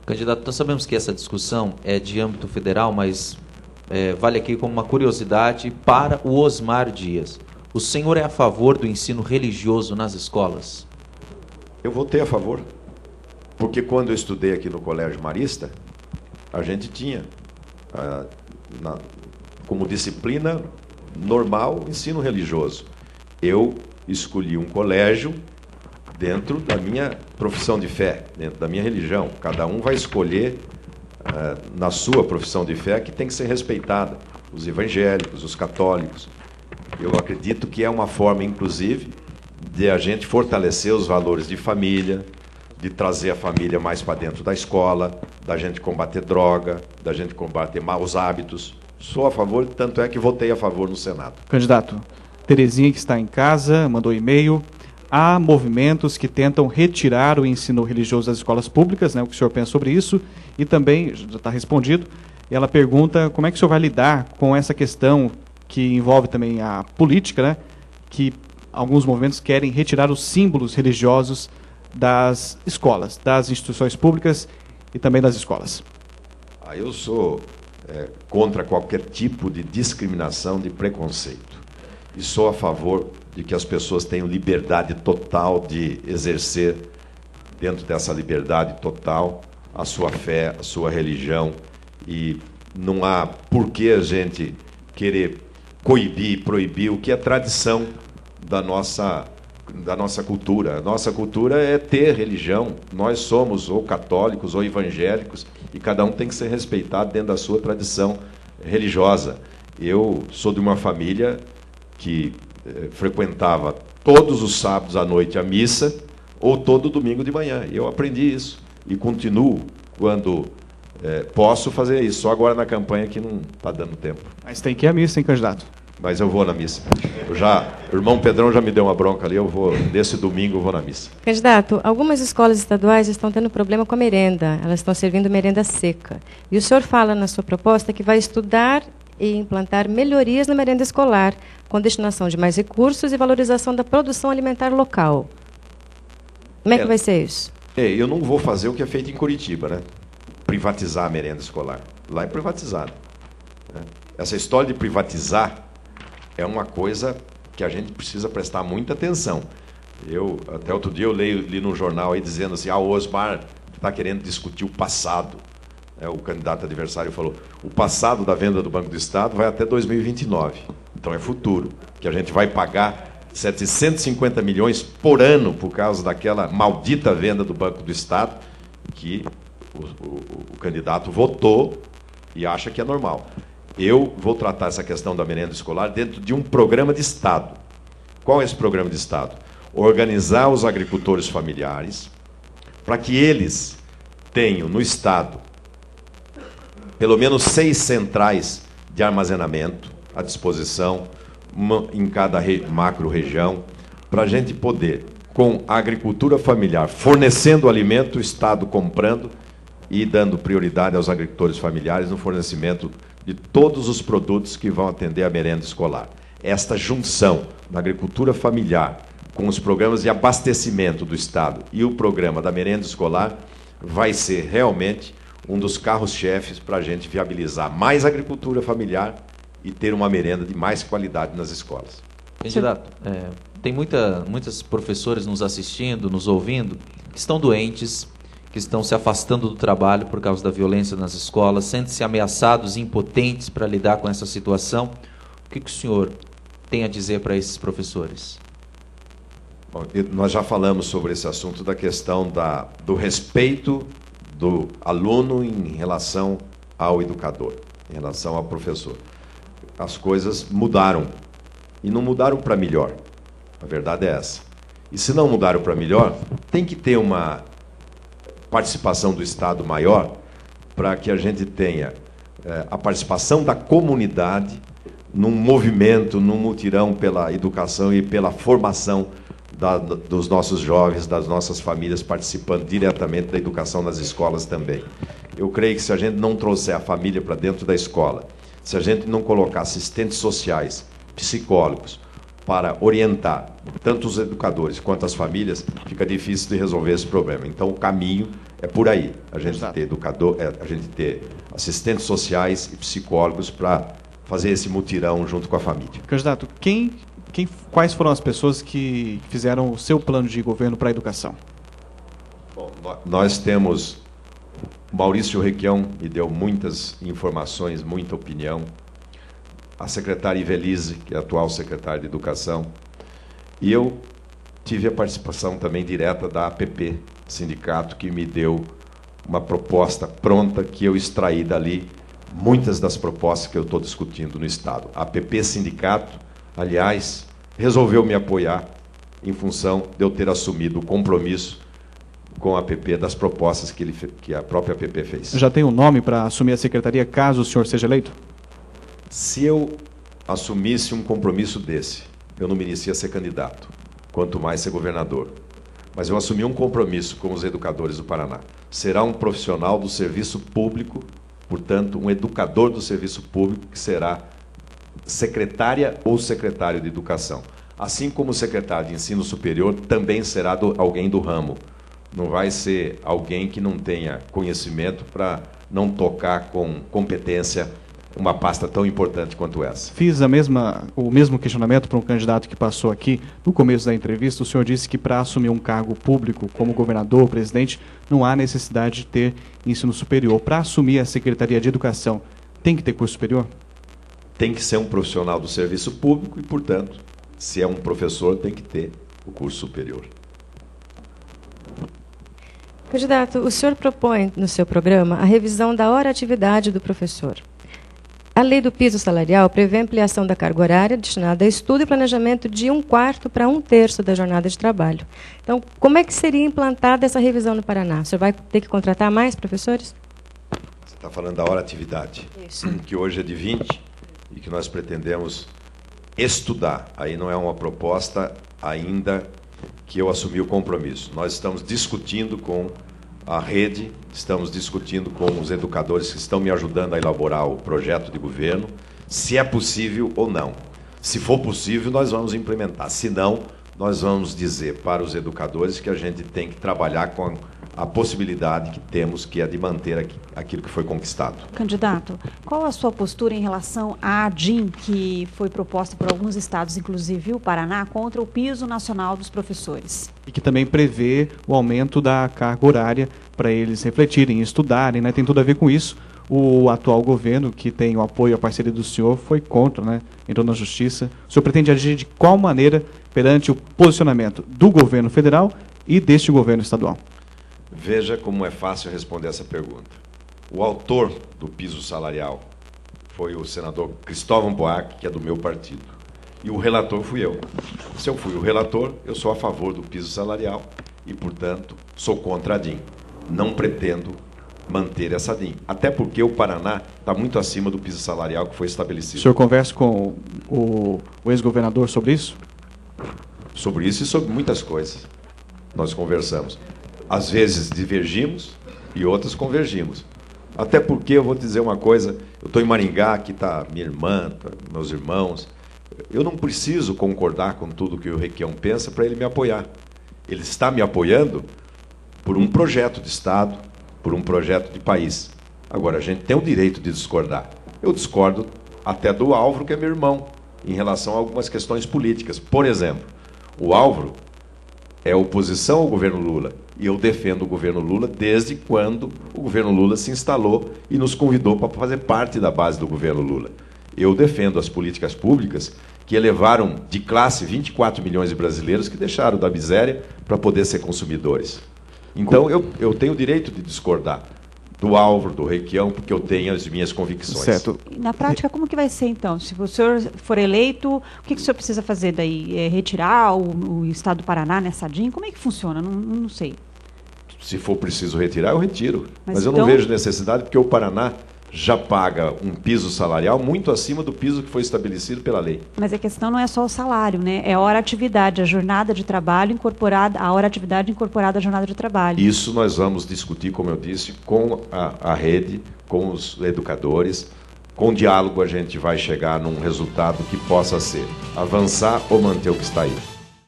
Candidato, nós sabemos que essa discussão é de âmbito federal, mas vale aqui como uma curiosidade para o Osmar Dias. O senhor é a favor do ensino religioso nas escolas? Eu votei a favor, porque quando eu estudei aqui no Colégio Marista, a gente tinha como disciplina normal ensino religioso. Eu escolhi um colégio dentro da minha profissão de fé, dentro da minha religião. Cada um vai escolher na sua profissão de fé, que tem que ser respeitada. Os evangélicos, os católicos. Eu acredito que é uma forma, inclusive, de a gente fortalecer os valores de família, de trazer a família mais para dentro da escola, da gente combater droga, da gente combater maus hábitos. Sou a favor, tanto é que votei a favor no Senado. Candidato, Terezinha, que está em casa, mandou e-mail. Há movimentos que tentam retirar o ensino religioso das escolas públicas, né? O que o senhor pensa sobre isso? E também, já está respondido, ela pergunta como é que o senhor vai lidar com essa questão que envolve também a política, né? Que alguns movimentos querem retirar os símbolos religiosos das escolas, das instituições públicas e também das escolas. Eu sou contra qualquer tipo de discriminação, de preconceito. E sou a favor de que as pessoas tenham liberdade total de exercer, dentro dessa liberdade total, a sua fé, a sua religião. E não há por que a gente querer coibir, proibir o que é tradição da nossa cultura. A nossa cultura é ter religião. Nós somos ou católicos ou evangélicos e cada um tem que ser respeitado dentro da sua tradição religiosa. Eu sou de uma família que frequentava todos os sábados à noite a missa ou todo domingo de manhã. Eu aprendi isso e continuo, quando posso, fazer isso. Só agora na campanha que não está dando tempo. Mas tem que ir à missa, hein, candidato? Mas eu vou na missa. O irmão Pedrão já me deu uma bronca ali, nesse domingo eu vou na missa. Candidato, algumas escolas estaduais estão tendo problema com a merenda. Elas estão servindo merenda seca. E o senhor fala na sua proposta que vai estudar e implantar melhorias na merenda escolar, com destinação de mais recursos e valorização da produção alimentar local. Como é que vai ser isso? Eu não vou fazer o que é feito em Curitiba, né? Privatizar a merenda escolar. Lá é privatizado. Essa história de privatizar é uma coisa que a gente precisa prestar muita atenção. Até outro dia eu li no jornal aí dizendo assim, o Osmar está querendo discutir o passado. O candidato adversário falou, o passado da venda do Banco do Estado vai até 2029. Então é futuro, que a gente vai pagar 750 milhões por ano por causa daquela maldita venda do Banco do Estado, que o candidato votou e acha que é normal. Eu vou tratar essa questão da merenda escolar dentro de um programa de Estado. Qual é esse programa de Estado? Organizar os agricultores familiares para que eles tenham no Estado pelo menos 6 centrais de armazenamento à disposição, em cada macro-região, para a gente poder, com a agricultura familiar, fornecendo alimento, o Estado comprando e dando prioridade aos agricultores familiares no fornecimento de todos os produtos que vão atender a merenda escolar. Esta junção da agricultura familiar com os programas de abastecimento do Estado e o programa da merenda escolar vai ser realmente um dos carros-chefes para a gente viabilizar mais agricultura familiar e ter uma merenda de mais qualidade nas escolas. Candidato, tem muitas professores nos assistindo, nos ouvindo, que estão doentes, que estão se afastando do trabalho por causa da violência nas escolas, sentem-se ameaçados e impotentes para lidar com essa situação. O que o senhor tem a dizer para esses professores? Bom, nós já falamos sobre esse assunto da questão do respeito do aluno em relação ao educador, em relação ao professor. As coisas mudaram, e não mudaram para melhor. A verdade é essa. E se não mudaram para melhor, tem que ter uma participação do Estado maior para que a gente tenha a participação da comunidade num movimento, num mutirão pela educação e pela formação dos nossos jovens, das nossas famílias, participando diretamente da educação nas escolas também. Eu creio que se a gente não trouxer a família para dentro da escola, se a gente não colocar assistentes sociais, psicólogos, para orientar tanto os educadores quanto as famílias, fica difícil de resolver esse problema. Então, o caminho É por aí. A gente Exato. ter educador, a gente ter assistentes sociais e psicólogos para fazer esse mutirão junto com a família. Candidato, quais foram as pessoas que fizeram o seu plano de governo para a educação? Bom, nós temos... Maurício Requião me deu muitas informações, muita opinião. A secretária Ivelise, que é a atual secretária de Educação. E eu tive a participação também direta da APP, sindicato, que me deu uma proposta pronta que eu extraí dali muitas das propostas que eu estou discutindo no Estado. A APP Sindicato, aliás, resolveu me apoiar em função de eu ter assumido o compromisso com a APP das propostas que a própria APP fez. Já tem um nome para assumir a secretaria caso o senhor seja eleito? Se eu assumisse um compromisso desse, eu não merecia ser candidato, quanto mais ser governador. Mas eu assumi um compromisso com os educadores do Paraná. Será um profissional do serviço público, portanto, um educador do serviço público, que será secretária ou secretário de educação. Assim como o secretário de ensino superior também será alguém do ramo. Não vai ser alguém que não tenha conhecimento para não tocar com competência uma pasta tão importante quanto essa. Fiz o mesmo questionamento para um candidato que passou aqui. No começo da entrevista, o senhor disse que para assumir um cargo público como governador, presidente, não há necessidade de ter ensino superior. Para assumir a Secretaria de Educação, tem que ter curso superior? Tem que ser um profissional do serviço público e, portanto, se é um professor, tem que ter o curso superior. Candidato, o senhor propõe no seu programa a revisão da hora-atividade do professor. A lei do piso salarial prevê a ampliação da carga horária destinada a estudo e planejamento de 1/4 para 1/3 da jornada de trabalho. Então, como é que seria implantada essa revisão no Paraná? O senhor vai ter que contratar mais professores? Você está falando da hora-atividade, que hoje é de 20 e que nós pretendemos estudar. Aí não é uma proposta ainda que eu assumi o compromisso. Nós estamos discutindo com a rede, estamos discutindo com os educadores que estão me ajudando a elaborar o projeto de governo, se é possível ou não. Se for possível, nós vamos implementar. Se não, nós vamos dizer para os educadores que a gente tem que trabalhar com a possibilidade que temos, que é de manter aquilo que foi conquistado. Candidato, qual a sua postura em relação à ADIM, que foi proposta por alguns estados, inclusive o Paraná, contra o piso nacional dos professores? E que também prevê o aumento da carga horária para eles refletirem, estudarem, né? Tem tudo a ver com isso. O atual governo, que tem o apoio e a parceria do senhor, foi contra, né? Entrou na justiça. O senhor pretende agir de qual maneira perante o posicionamento do governo federal e deste governo estadual? Veja como é fácil responder essa pergunta. O autor do piso salarial foi o senador Cristóvão Buarque, que é do meu partido. E o relator fui eu. Se eu fui o relator, eu sou a favor do piso salarial e, portanto, sou contra a DIM. Não pretendo manter essa DIM. Até porque o Paraná está muito acima do piso salarial que foi estabelecido. O senhor conversa com o ex-governador sobre isso? Sobre isso e sobre muitas coisas. Nós conversamos. Às vezes divergimos e outras convergimos. Até porque, eu vou te dizer uma coisa, eu estou em Maringá, aqui está minha irmã, meus irmãos. Eu não preciso concordar com tudo que o Requião pensa para ele me apoiar. Ele está me apoiando por um projeto de Estado, por um projeto de país. Agora, a gente tem o direito de discordar. Eu discordo até do Álvaro, que é meu irmão, em relação a algumas questões políticas. Por exemplo, o Álvaro é oposição ao governo Lula. E eu defendo o governo Lula desde quando o governo Lula se instalou e nos convidou para fazer parte da base do governo Lula. Eu defendo as políticas públicas que elevaram de classe 24 milhões de brasileiros que deixaram da miséria para poder ser consumidores. Então, eu tenho o direito de discordar do Álvaro, do Requião, porque eu tenho as minhas convicções. Certo. Na prática, como que vai ser, então? Se o senhor for eleito, o que o senhor precisa fazer daí? Retirar o Estado do Paraná nessa DIM? Como é que funciona? Não sei. Se for preciso retirar, eu retiro. Mas eu então... não vejo necessidade, porque o Paraná já paga um piso salarial muito acima do piso que foi estabelecido pela lei. Mas a questão não é só o salário, né? É a hora-atividade, a jornada de trabalho incorporada, a hora-atividade incorporada à jornada de trabalho. Isso nós vamos discutir, como eu disse, com a rede, com os educadores. Com diálogo a gente vai chegar num resultado que possa ser avançar ou manter o que está aí.